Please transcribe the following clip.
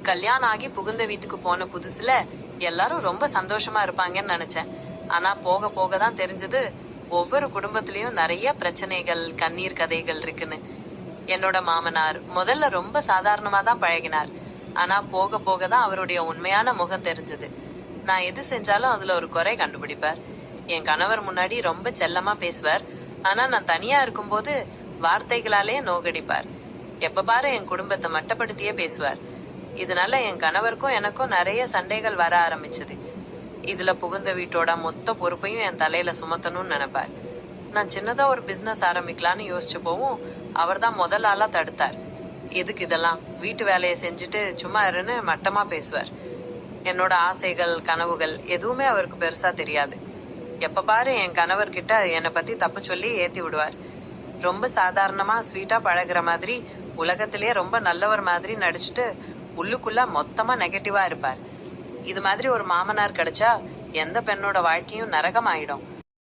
கல்யாணம் ஆகி புகுந்த வீட்டுக்கு போன புதுசுல எல்லாரும் ரொம்ப சந்தோஷமா இருப்பாங்கன்னு நினைச்சேன். ஆனா போக போக தான் தெரிஞ்சது ஒவ்வொரு குடும்பத்திலயும் நிறைய பிரச்சனைகள், கண்ணீர் கதைகள் இருக்குன்னு. என்னோட மாமனார் முதல்ல ரொம்ப சாதாரணமா தான் பழகினார். ஆனா போக போக தான் அவருடைய உண்மையான முகம் தெரிஞ்சது. நான் எது செஞ்சாலும் அதுல ஒரு குறை கண்டுபிடிப்பார். என் கணவர் முன்னாடி ரொம்ப செல்லமா பேசுவார். ஆனா நான் தனியா இருக்கும்போது வார்த்தைகளாலே நோகடிப்பார். எப்ப பாரு என் குடும்பத்தை மட்டப்படுத்தியே பேசுவார். இதனால என் கணவருக்கும் எனக்கும் நிறைய சண்டைகள் வர ஆரம்பிச்சது. இதுல புகுந்த வீட்டோட மொத்த பொறுப்பையும் என் தலையில சுமத்தணும்னு நினைப்பார். நான் சின்னதா ஒரு பிசினஸ் ஆரம்பிக்கலான்னு யோசிச்சு போவும் அவர் தான் முதல் ஆளா தடுத்தார். எதுக்கு இதெல்லாம், வீட்டு வேலையை செஞ்சுட்டு சும்மா இருன்னு மட்டமா பேசுவார். என்னோட ஆசைகள், கனவுகள் எதுவுமே அவருக்கு பெருசா தெரியாது. எப்ப பாரு என் கணவர்கிட்ட என்னை பத்தி தப்பு சொல்லி ஏத்தி விடுவார். ரொம்ப சாதாரணமா ஸ்வீட்டா பழகுற மாதிரி, உலகத்திலேயே ரொம்ப நல்லவர் மாதிரி நடிச்சுட்டு உள்ளுக்குள்ள மொத்தமா நெகட்டிவா இருப்பார். இது மாதிரி ஒரு மாமனார் கிடைச்சா எந்த பெண்ணோட வாழ்க்கையும் நரகம் ஆயிடும்.